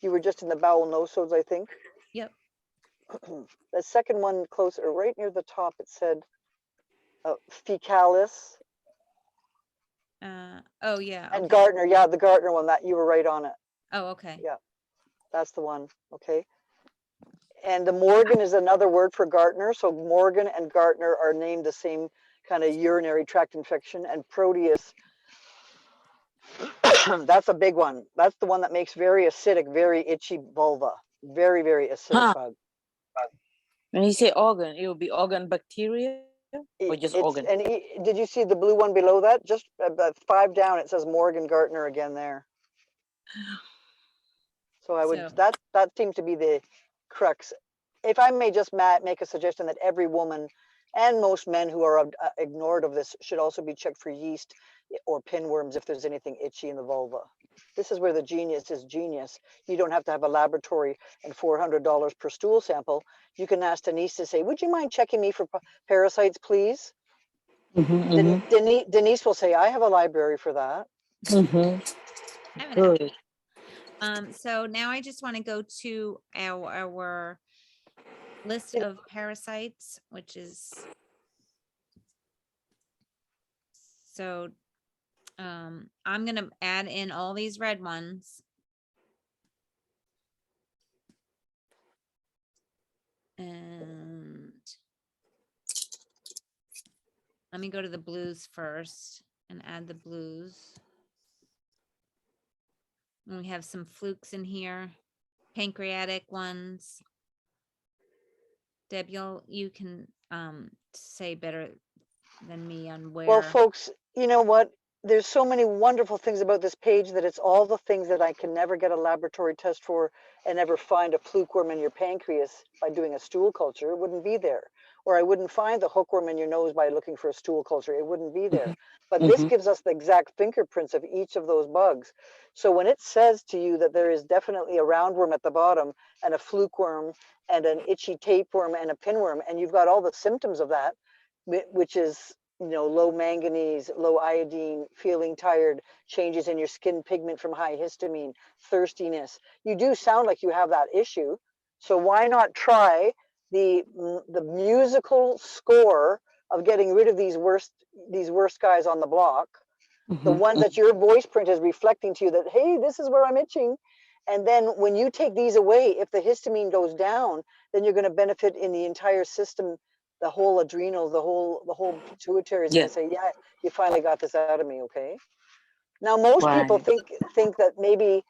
You were just in the bowel nosodes, I think. Yep. The second one closer, right near the top, it said fecalis. Oh yeah. And okay. Gartner, yeah, the Gartner one, that you were right on it. Oh, okay. Yeah, that's the one. Okay. And the Morgan is another word for Gartner. So Morgan and Gartner are named the same kind of urinary tract infection. And Proteus, that's a big one. That's the one that makes very acidic, very itchy vulva. Very, very acidic bug. When you say organ, it will be organ bacteria? or just It's, organ? and did you see the blue one below that? Just about 5 down, it says Morgan Gartner again there. So I would, So- that seems to be the crux. If I may just make a suggestion that every woman and most men who are ignored of this should also be checked for yeast or pinworms if there's anything itchy in the vulva. This is where the genius is genius. You don't have to have a laboratory and $400 per stool sample. You can ask Denise to say, would you mind checking me for parasites, please? Denise will say, I have a library for that. I have an app. So now I just want to go to our list of parasites, which is so I'm gonna add in all these red ones. And let me go to the blues first and add the blues. And we have some flukes in here, pancreatic ones. Deb, you can say better than me on where. Well, folks, you know what? There's so many wonderful things about this page that it's all the things that I can never get a laboratory test for and never find a fluke worm in your pancreas by doing a stool culture. It wouldn't be there. Or I wouldn't find the hookworm in your nose by looking for a stool culture. It wouldn't be there. But this gives us the exact fingerprints of each of those bugs. So when it says to you that there is definitely a roundworm at the bottom and a fluke worm and an itchy tapeworm and a pinworm, and you've got all the symptoms of that, which is, you know, low manganese, low iodine, feeling tired, changes in your skin pigment from high histamine, thirstiness. You do sound like you have that issue. So why not try the musical score of getting rid of these worst guys on the block, the ones that your voice print is reflecting to you that, hey, this is where I'm itching. And then when you take these away, if the histamine goes down, then you're going to benefit in the entire system. The whole adrenal, the whole pituitary is going to say, yeah, you finally got this out of me. Okay. Now, most people think that maybe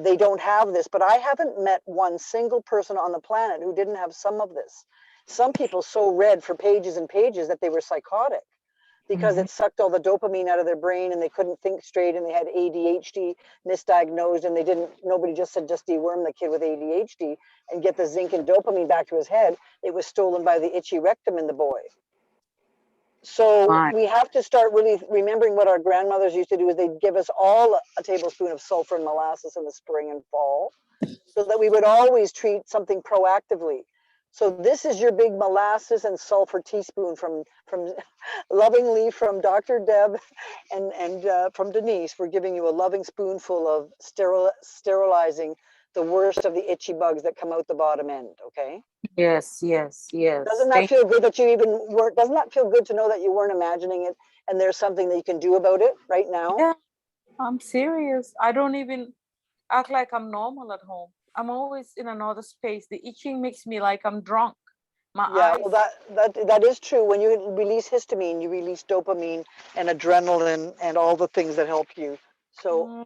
they don't have this, but I haven't met one single person on the planet who didn't have some of this. Some people so read for pages and pages that they were psychotic because it sucked all the dopamine out of their brain and they couldn't think straight and they had ADHD misdiagnosed and nobody just said just deworm the kid with ADHD and get the zinc and dopamine back to his head. It was stolen by the itchy rectum in the boy. So we have to start really remembering what our grandmothers used to do is they'd give us all a tablespoon of sulfur and molasses in the spring and fall so that we would always treat something proactively. So this is your big molasses and sulfur teaspoon from lovingly from Dr. Deb and from Denise. We're giving you a loving spoonful of sterilizing the worst of the itchy bugs that come out the bottom end. Okay. Yes. Doesn't that feel good that you even weren't? Doesn't that feel good to know that you weren't imagining it and there's something that you can do about it right now? Yeah, I'm serious. I don't even act like I'm normal at home. I'm always in another space. The itching makes me like I'm drunk. My eyes. Well, that is true. When you release histamine, you release dopamine and adrenaline and all the things that help you. So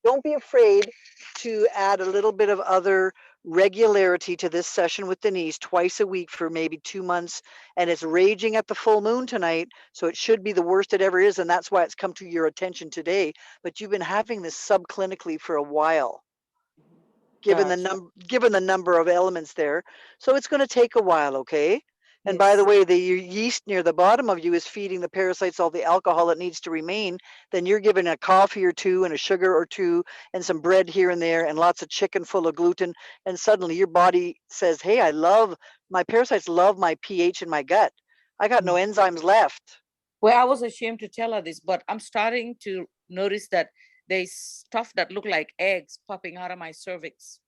don't be afraid to add a little bit of other regularity to this session with Denise twice a week for maybe 2 months. And it's raging at the full moon tonight, so it should be the worst it ever is, and that's why it's come to your attention today. But you've been having this subclinically for a while. Given the number of elements there. So it's going to take a while, okay? And by the way, the yeast near the bottom of you is feeding the parasites all the alcohol that needs to remain. Then you're given a coffee or two and a sugar or two and some bread here and there and lots of chicken full of gluten. And suddenly your body says, hey, my parasites love my pH in my gut. I got no enzymes left. Well, I was ashamed to tell her this, but I'm starting to notice that there's stuff that look like eggs popping out of my cervix.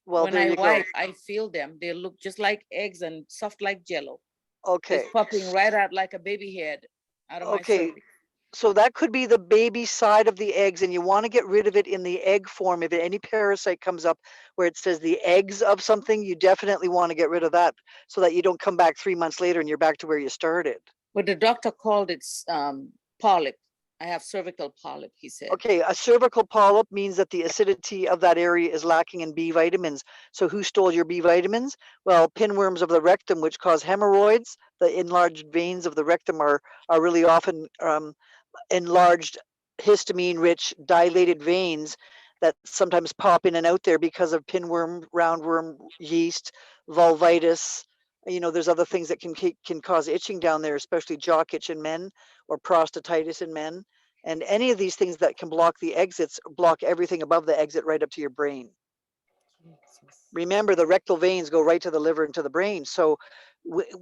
Well, when I wipe, I feel them. They look just like eggs and soft like jello. Okay. It's popping right out like a baby head out of my cervix. So that could be the baby side of the eggs, and you want to get rid of it in the egg form. If any parasite comes up where it says the eggs of something, you definitely want to get rid of that so that you don't come back 3 months later and you're back to where you started. But the doctor called it polyp. I have cervical polyp, he said. Okay, a cervical polyp means that the acidity of that area is lacking in B vitamins. So who stole your B vitamins? Well, pinworms of the rectum, which cause hemorrhoids. The enlarged veins of the rectum are really often enlarged, histamine-rich, dilated veins that sometimes pop in and out there because of pinworm, roundworm, yeast, vulvitis. You know, there's other things that can cause itching down there, especially jock itch in men or prostatitis in men. And any of these things that can block the exits, block everything above the exit right up to your brain. Remember, the rectal veins go right to the liver and to the brain. So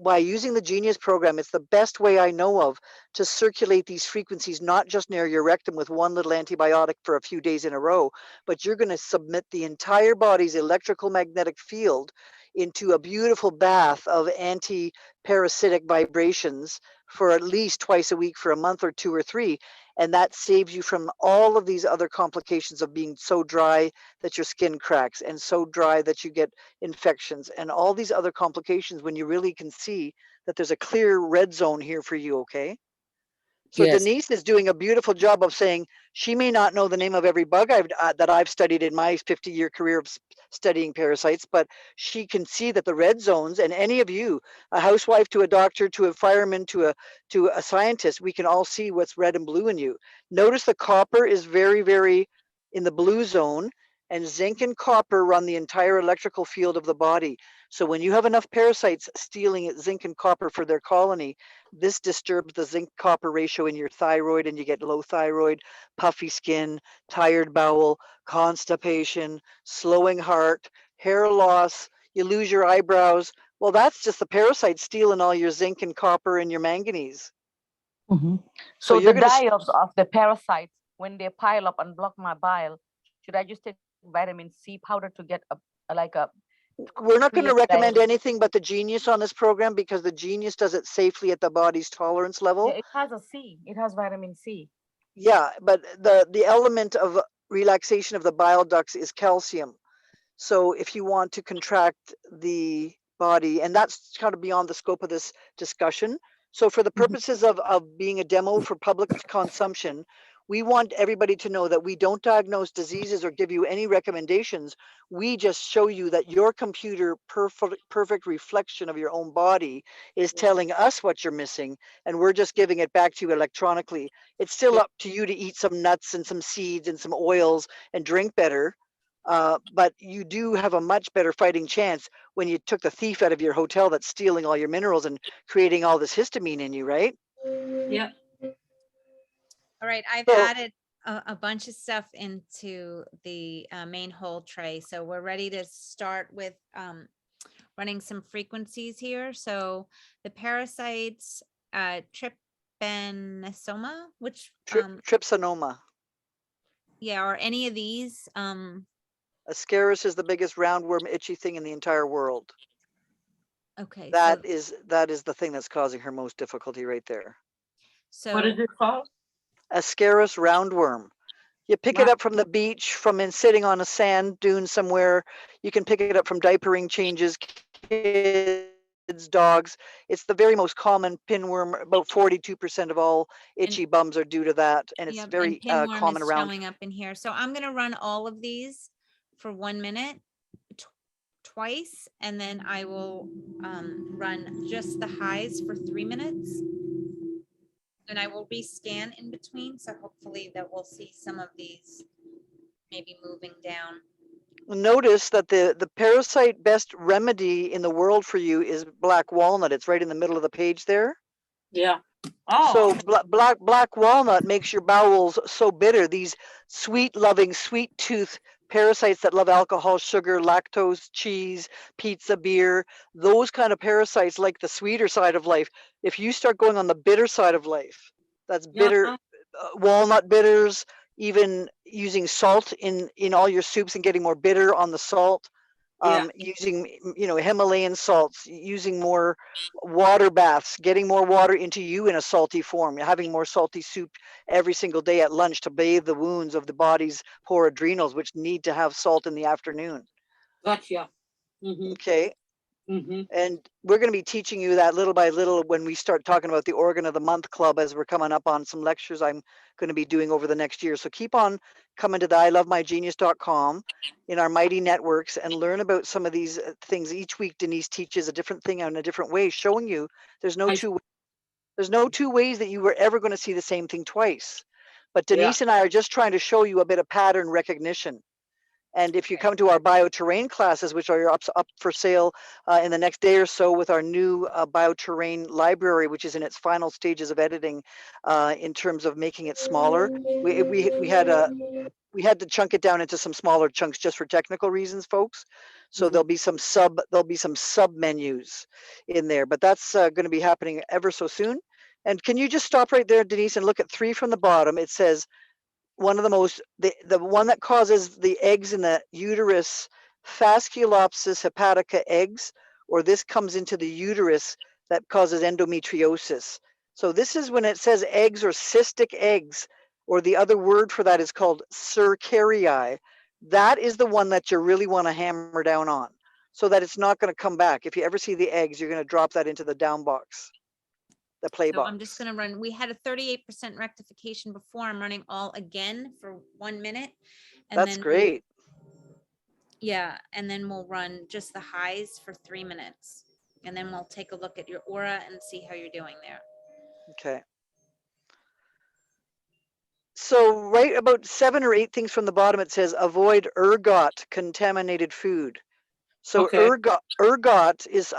by using the Genius program, it's the best way I know of to circulate these frequencies, not just near your rectum with one little antibiotic for a few days in a row, but you're going to submit the entire body's electrical magnetic field into a beautiful bath of anti-parasitic vibrations for at least twice a week for a month or 2 or 3. And that saves you from all of these other complications of being so dry that your skin cracks and so dry that you get infections and all these other complications when you really can see that there's a clear red zone here for you, okay? So Yes. Denise is doing a beautiful job of saying she may not know the name of every bug that I've studied in my 50-year career of studying parasites, but she can see that the red zones, and any of you, a housewife to a doctor to a fireman to a scientist, we can all see what's red and blue in you. Notice the copper is very, very in the blue zone, and zinc and copper run the entire electrical field of the body. So when you have enough parasites stealing zinc and copper for their colony, this disturbs the zinc copper ratio in your thyroid, and you get low thyroid, puffy skin, tired bowel, constipation, slowing heart, hair loss, you lose your eyebrows. Well, that's just the parasite stealing all your zinc and copper and your manganese. Mm-hmm. So So you're the gonna die-offs of the parasites, when they pile up and block my bile, should I just take vitamin C powder to get a we're not going to create recommend diet? anything but the Genius on this program because the Genius does it safely at the body's tolerance level. Yeah, it has a C. It has vitamin C. Yeah, but the element of relaxation of the bile ducts is calcium. So if you want to contract the body, and that's kind of beyond the scope of this discussion. So for the purposes of being a demo for public consumption, we want everybody to know that we don't diagnose diseases or give you any recommendations. We just show you that your computer perfect reflection of your own body is telling us what you're missing, and we're just giving it back to you electronically. It's still up to you to eat some nuts and some seeds and some oils and drink better. But you do have a much better fighting chance when you took the thief out of your hotel that's stealing all your minerals and creating all this histamine in you, right? Yeah. All right, I've So- added a bunch of stuff into the main whole tray. So we're ready to start with running some frequencies here. So the parasites, trypanosoma, which, Trypsinoma. yeah, or any of these. Ascaris is the biggest roundworm itchy thing in the entire world. Okay, That is the thing that's causing her most difficulty right there. so What is it called? Ascaris roundworm. You pick it up from the beach, from sitting on a sand dune somewhere. You can pick it up from diapering changes, kids, dogs. It's the very most common pinworm. About 42% of all itchy bums are due to that, and it's Yep, very and pinworm common is around. showing up in here. So I'm gonna run all of these for 1 minute twice, and then I will run just the highs for 3 minutes. And I will rescan in between, so hopefully that we'll see some of these maybe moving down. Notice that the parasite best remedy in the world for you is black walnut. It's right in the middle of the page there. Yeah. So black walnut makes your bowels so bitter. These sweet loving, sweet tooth parasites that love alcohol, sugar, lactose, cheese, pizza, beer, those kind of parasites like the sweeter side of life. If you start going on the bitter side of life, that's bitter, walnut bitters, even using salt in all your soups and getting more bitter on the salt. Using Himalayan salts, using more water baths, getting more water into you in a salty form, having more salty soup every single day at lunch to bathe the wounds of the body's poor adrenals, which need to have salt in the afternoon. Gotcha. Okay. And we're going to be teaching you that little by little when we start talking about the Organ of the Month Club, as we're coming up on some lectures I'm going to be doing over the next year. So keep on coming to the ilovemygenius.com in our mighty networks and learn about some of these things. Each week, Denise teaches a different thing in a different way, showing you there's no two ways that you were ever going to see the same thing twice. But Denise and I are just trying to show you a bit of pattern recognition. And if you come to our bioterrain classes, which are up for sale in the next day or so with our new bioterrain library, which is in its final stages of editing in terms of making it smaller, we had to chunk it down into some smaller chunks just for technical reasons, folks. So there'll be some sub menus in there, but that's going to be happening ever so soon. And can you just stop right there, Denise, and look at 3 from the bottom? It says, one of the most, the one that causes the eggs in the uterus, Fasculopsis hepatica eggs, or this comes into the uterus that causes endometriosis. So this is when it says eggs or cystic eggs, or the other word for that is called cercarii. That is the one that you really want to hammer down on so that it's not going to come back. If you ever see the eggs, you're going to drop that into the down box. The play So box. I'm just going to run. We had a 38% rectification before. I'm running all again for 1 minute. And That's then great. Yeah. And then we'll run just the highs for 3 minutes. And then we'll take a look at your aura and see how you're doing there. Okay. So right about 7 or 8 things from the bottom, it says avoid ergot contaminated food. So ergot is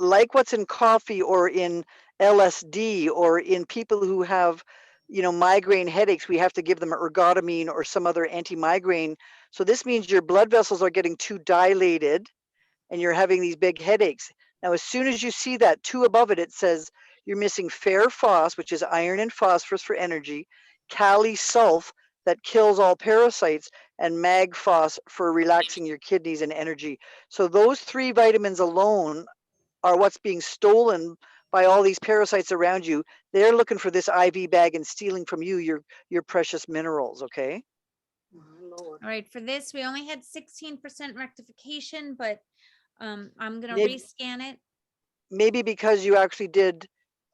like what's in coffee or in LSD or in people who have, migraine headaches. We have to give them ergotamine or some other anti-migraine. So this means your blood vessels are getting too dilated and you're having these big headaches. Now, as soon as you see that 2 above it, it says you're missing ferrphos, which is iron and phosphorus for energy, kali sulf that kills all parasites, and magphos for relaxing your kidneys and energy. So those 3 vitamins alone are what's being stolen by all these parasites around you. They're looking for this IV bag and stealing from you your precious minerals, okay? All right, for this, we only had 16% rectification, but I'm going to Maybe- rescan it. Maybe because you actually did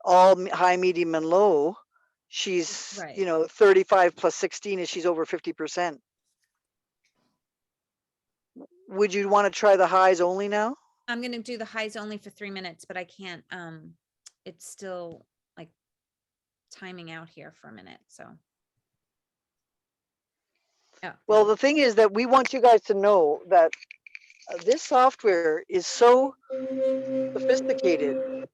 all high, medium, and low, she's, Right. 35 plus 16 is she's over 50%. Would you want to try the highs only now? I'm going to do the highs only for 3 minutes, but I can't, it's still like timing out here for a minute. So. Yeah. Well, the thing is that we want you guys to know that this software is so sophisticated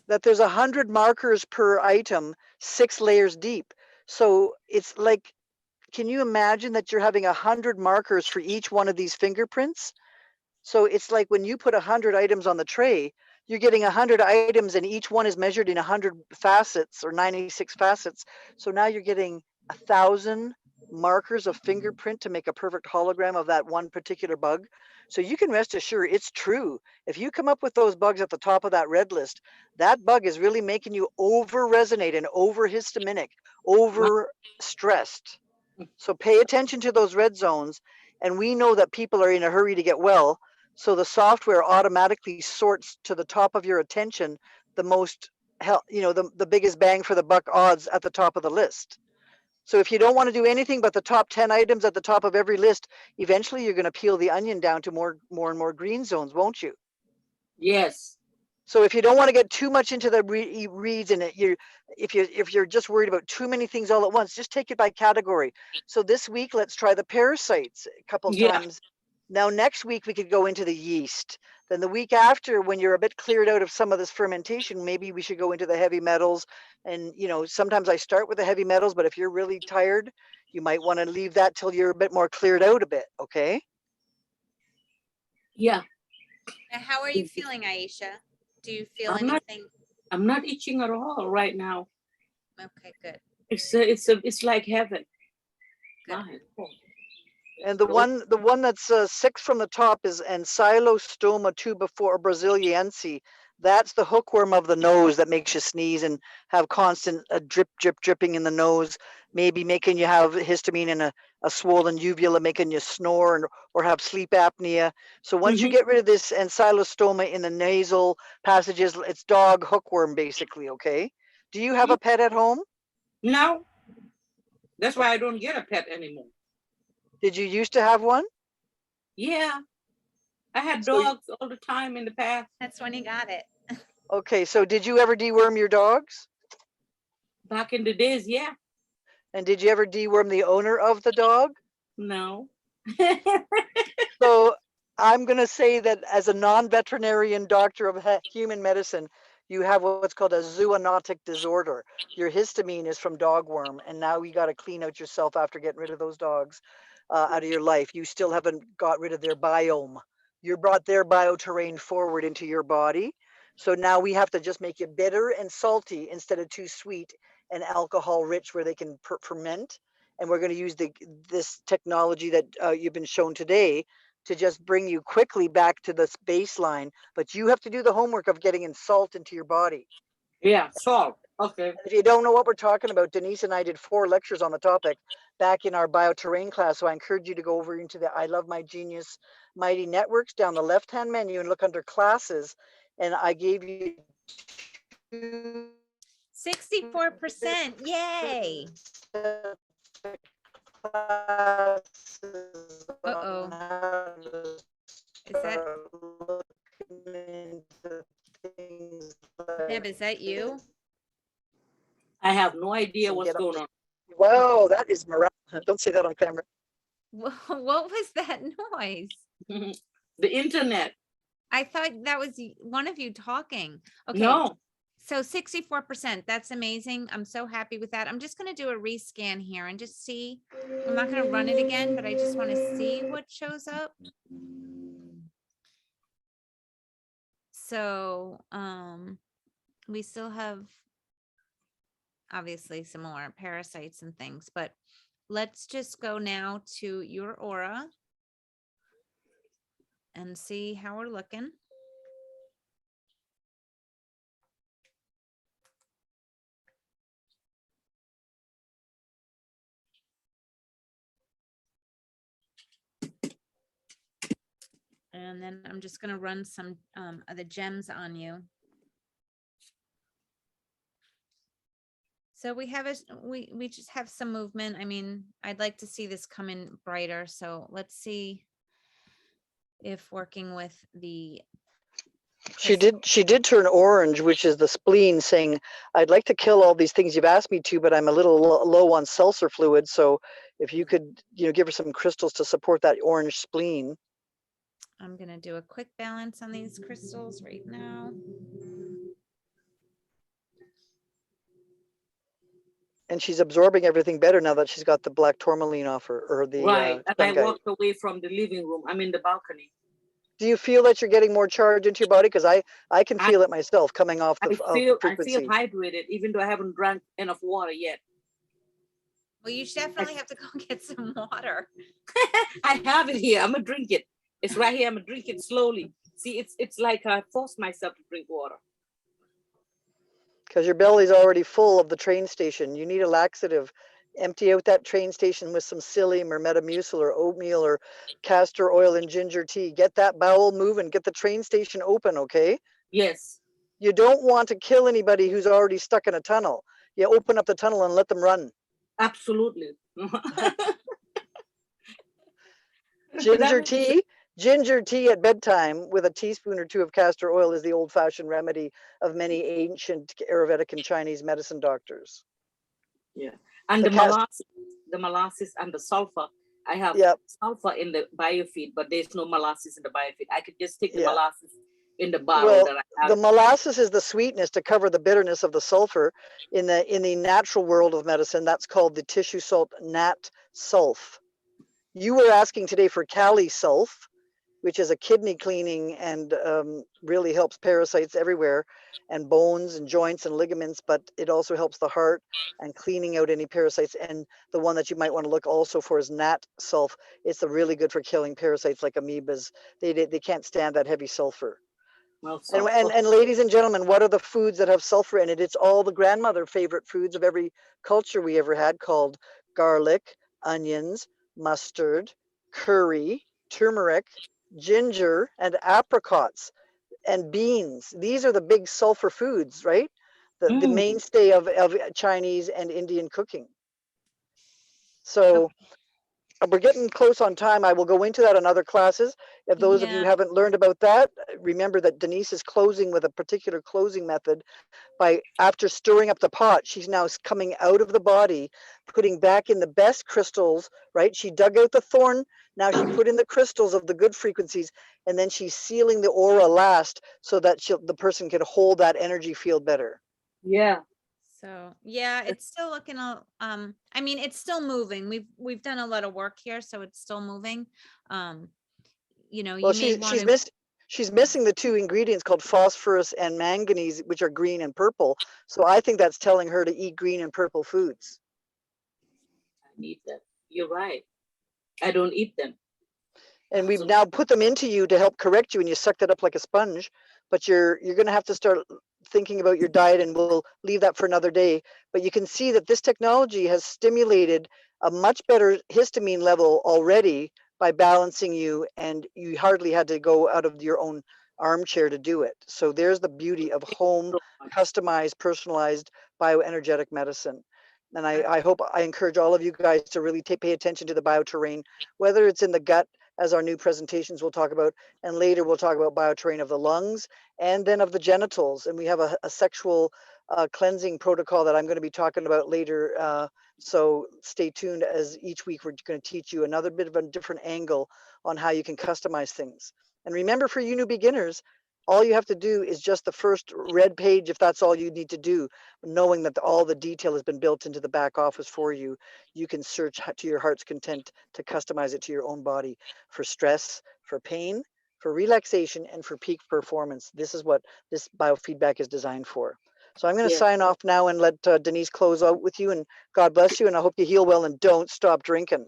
that there's 100 markers per item, 6 layers deep. So it's like, can you imagine that you're having 100 markers for each one of these fingerprints? So it's like when you put 100 items on the tray, you're getting 100 items and each one is measured in 100 facets or 96 facets. So now you're getting 1,000 markers of fingerprint to make a perfect hologram of that one particular bug. So you can rest assured it's true. If you come up with those bugs at the top of that red list, that bug is really making you over resonate and over histaminic, over stressed. So pay attention to those red zones. And we know that people are in a hurry to get well. So the software automatically sorts to the top of your attention the most, the biggest bang for the buck odds at the top of the list. So if you don't want to do anything but the top 10 items at the top of every list, eventually you're going to peel the onion down to more and more green zones, won't you? Yes. So if you don't want to get too much into the reads and if you're just worried about too many things all at once, just take it by category. So this week, let's try the parasites a couple times. Now, next week, we could go into the yeast. Then the week after, when you're a bit cleared out of some of this fermentation, maybe we should go into the heavy metals. And, sometimes I start with the heavy metals, but if you're really tired, you might want to leave that till you're a bit more cleared out a bit, okay? Yeah. Now, how are you feeling, Aisha? Do you feel I'm anything? I'm not itching at all right now. Okay, good. It's like heaven. Good. And the one that's 6 from the top is Ancylostoma tubiforme brasiliense. That's the hookworm of the nose that makes you sneeze and have constant dripping in the nose, maybe making you have histamine and a swollen uvula, making you snore or have sleep apnea. So once you get rid of this ancylostoma in the nasal passages, it's dog hookworm basically, okay? Do you have a pet at home? No, that's why I don't get a pet anymore. Did you used to have one? Yeah, I had So dogs all the time in the past. That's when he got it. okay, so did you ever deworm your dogs? Back in the days, yeah. And did you ever deworm the owner of the dog? No. So I'm going to say that as a non-veterinarian doctor of human medicine, you have what's called a zoonotic disorder. Your histamine is from dogworm, and now you got to clean out yourself after getting rid of those dogs out of your life. You still haven't got rid of their biome. You brought their bioterrain forward into your body. So now we have to just make it bitter and salty instead of too sweet and alcohol rich where they can ferment. And we're going to use this technology that you've been shown today to just bring you quickly back to this baseline. But you have to do the homework of getting in salt into your body. Yeah, salt. Okay. If you don't know what we're talking about, Denise and I did 4 lectures on the topic back in our bioterrain class. So I encourage you to go over into the I Love My Genius Mighty Networks down the left-hand menu and look under classes. And I gave you 64%. Yay. Uh-oh. Is that Deb, is that you? I have no idea what's going on. Wow, that is miraculous. Don't say that on camera. What was that noise? The internet. I thought that was one of you talking. Okay. No. So 64%, that's amazing. I'm so happy with that. I'm just going to do a rescan here and just see. I'm not going to run it again, but I just want to see what shows up. So we still have obviously some more parasites and things, but let's just go now to your aura and see how we're looking. And then I'm just going to run some of the gems on you. So we have we just have some movement. I mean, I'd like to see this come in brighter. So let's see if working with the She did turn orange, which is the spleen saying, I'd like to kill all these things you've asked me to, but I'm a little low on seltzer fluid. So if you could, give her some crystals to support that orange spleen. I'm going to do a quick balance on these crystals right now. And she's absorbing everything better now that she's got the black tourmaline off her, or the Right. And I sun guide. walked away from the living room. I'm in the balcony. Do you feel that you're getting more charge into your body? Because I can feel it myself coming off the frequency. I feel hydrated, even though I haven't drank enough water yet. Well, you should definitely have to go get some water. I have it here. I'm gonna drink it. It's right here. I'm gonna drink it slowly. See, it's like I forced myself to drink water. Because your belly's already full of the train station. You need a laxative. Empty out that train station with some psyllium or metamucil or oatmeal or castor oil and ginger tea. Get that bowel moving. Get the train station open, okay? Yes. You don't want to kill anybody who's already stuck in a tunnel. You open up the tunnel and let them run. Absolutely. Ginger tea at bedtime with a teaspoon or 2 of castor oil is the old-fashioned remedy of many ancient Ayurvedic and Chinese medicine doctors. Yeah. And the molasses and the sulfur. I have sulfur in the biofeed, but there's no molasses in the biofeed. I could just take the molasses in the bottle that I have. The molasses is the sweetness to cover the bitterness of the sulfur. In the natural world of medicine, that's called the tissue salt nat sulf. You were asking today for Kali sulf, which is a kidney cleaning and really helps parasites everywhere and bones and joints and ligaments, but it also helps the heart and cleaning out any parasites. And the one that you might want to look also for is nat sulf. It's really good for killing parasites like amoebas. They can't stand that heavy sulfur. Well, And ladies and gentlemen, what are the foods that have sulfur in it? It's all the grandmother favorite foods of every culture we ever had, called garlic, onions, mustard, curry, turmeric, ginger, and apricots, and beans. These are the big sulfur foods, right? The mainstay of Chinese and Indian cooking. So we're getting close on time. I will go into that in other classes. If those of you haven't learned about that, remember that Denise is closing with a particular closing method. By after stirring up the pot, she's now coming out of the body, putting back in the best crystals, right? She dug out the thorn. Now she put in the crystals of the good frequencies, and then she's sealing the aura last so that the person can hold that energy field better. Yeah. So yeah, it's still looking I mean, it's still moving. We've done a lot of work here, so it's still moving. You know, Well, you may want to. she's missing the two ingredients called phosphorus and manganese, which are green and purple. So I think that's telling her to eat green and purple foods. I need them. You're right. I don't eat them. And we've now put them into you to help correct you, and you sucked it up like a sponge. But you're going to have to start thinking about your diet, and we'll leave that for another day. But you can see that this technology has stimulated a much better histamine level already by balancing you, and you hardly had to go out of your own armchair to do it. So there's the beauty of home, customized, personalized bioenergetic medicine. And I encourage all of you guys to really pay attention to the bioterrain, whether it's in the gut, as our new presentations we'll talk about, and later we'll talk about bioterrain of the lungs and then of the genitals. And we have a sexual cleansing protocol that I'm going to be talking about later. So stay tuned, as each week we're going to teach you another bit of a different angle on how you can customize things. And remember, for you new beginners, all you have to do is just the first red page, if that's all you need to do, knowing that all the detail has been built into the back office for you. You can search to your heart's content to customize it to your own body, for stress, for pain, for relaxation, and for peak performance. This is what this biofeedback is designed for. So I'm going to sign off now and let Denise close out with you, and God bless you, and I hope you heal well and don't stop drinking.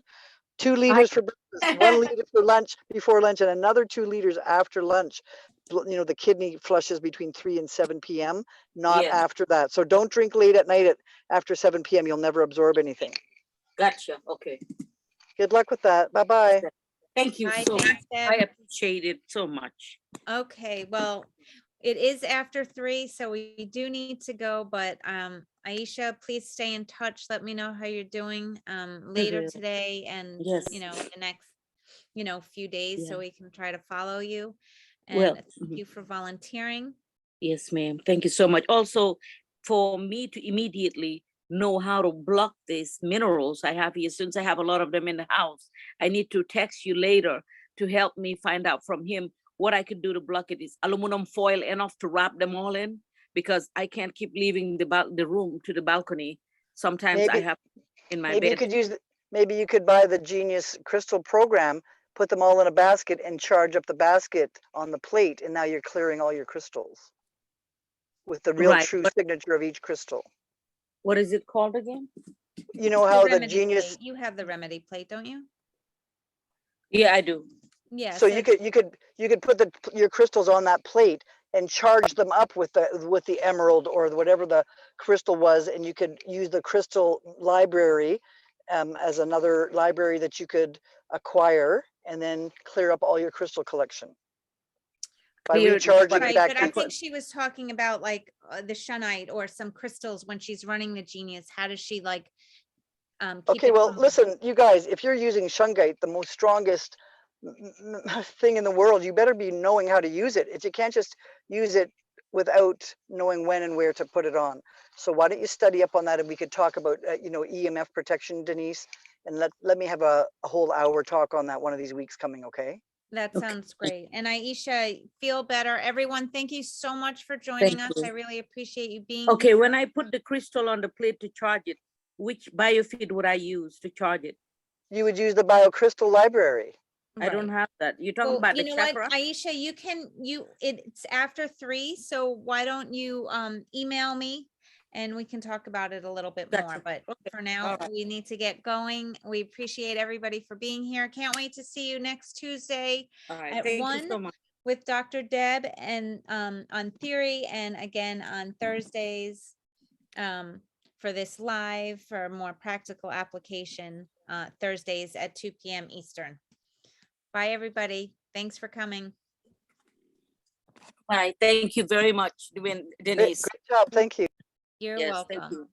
2 liters for breakfast, 1 liter for lunch, before lunch, and another 2 liters after lunch. You know, the kidney flushes between 3 and 7 p.m., not after that. So don't drink late at night after 7 p.m. You'll never absorb anything. Gotcha. Okay. Good luck with that. Bye-bye. Thank you so much. I appreciate it so much. Okay, well, it is after 3, so we do need to go, but Aisha, please stay in touch. Let me know how you're doing later today, and you know, the next few days, so we can try to follow you. And thank you for volunteering. Yes, ma'am. Thank you so much. Also, for me to immediately know how to block these minerals I have here, since I have a lot of them in the house, I need to text you later to help me find out from him what I could do to block it. Is aluminum foil enough to wrap them all in? Because I can't keep leaving the room to the balcony. Sometimes I have in my bed. Maybe you could buy the Genius Crystal program, put them all in a basket, and charge up the basket on the plate, and now you're clearing all your crystals with the real true signature of each crystal. What is it called again? You know how the Genius plate. You have the remedy plate, don't you? Yeah, I do. Yeah. So you could put your crystals on that plate and charge them up with the emerald or whatever the crystal was, and you could use the crystal library as another library that you could acquire, and then clear up all your crystal collection by recharging it back. But I think she was talking about like the shunite or some crystals when she's running the Genius. How does she like keep okay, well, listen, you guys, if you're using shungite, the most strongest thing in the world, you better be knowing how to use it. You can't just use it without knowing when and where to put it on. So why don't you study up on that, and we could talk about EMF protection, Denise, and let me have a whole hour talk on that one of these weeks coming. Okay, that sounds great. And Aisha, feel better. Everyone, thank you so much for joining us. I really appreciate you being here. When I put the crystal on the plate to charge it, which biofeed would I use to charge it? You would use the BioCrystal library. I don't have that. You're talking about the chakra? What, Aisha, it's after 3, so why don't you email me and we can talk about it a little bit more. But for now, we need to get going. We appreciate everybody for being here. Can't wait to see you next Tuesday at 1. So much. with Dr. Deb and on theory, and again on Thursdays for this live for more practical application Thursdays at 2 p.m. Eastern. Bye, everybody. Thanks for coming. All right, thank you very much, Denise. Great job. Thank you. You're Yes, thank welcome. you.